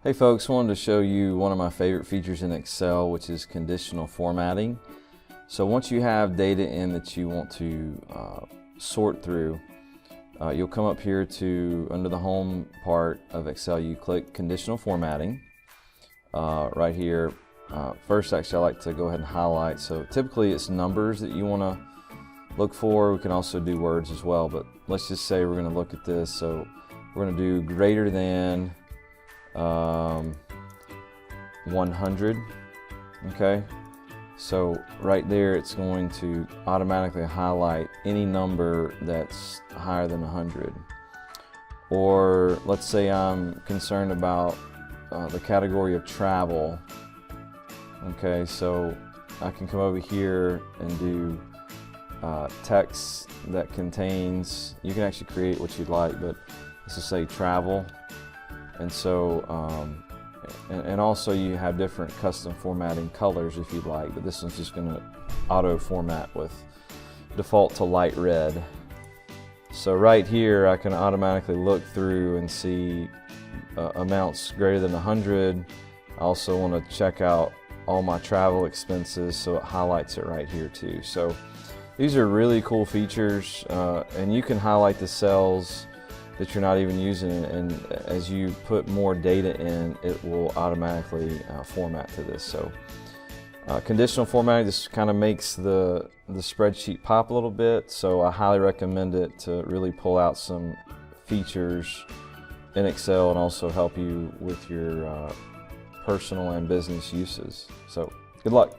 Hey folks, wanted to show you one of my favorite features in Excel, which is conditional formatting. So once you have data in that you want to sort through, you'll come up here to, under the home part of Excel, you click conditional formatting. Right here, first actually I like to go ahead and highlight. So typically it's numbers that you want to look for. We can also do words as well, but let's just say we're going to look at this. So we're going to do greater than 100. Okay, so right there it's going to automatically highlight any number that's higher than 100. Or let's say I'm concerned about the category of travel. Okay, so I can come over here and do text that contains, you can actually create what you'd like, but let's just say travel. And so, and also you have different custom formatting colors if you'd like, but this one's just going to auto format with default to light red. So right here I can automatically look through and see amounts greater than 100. I also want to check out all my travel expenses, so it highlights it right here too. So these are really cool features, and you can highlight the cells that you're not even using, and as you put more data in, it will automatically format to this. So conditional formatting just kind of makes the spreadsheet pop a little bit, so I highly recommend it to really pull out some features in Excel and also help you with your personal and business uses. So good luck.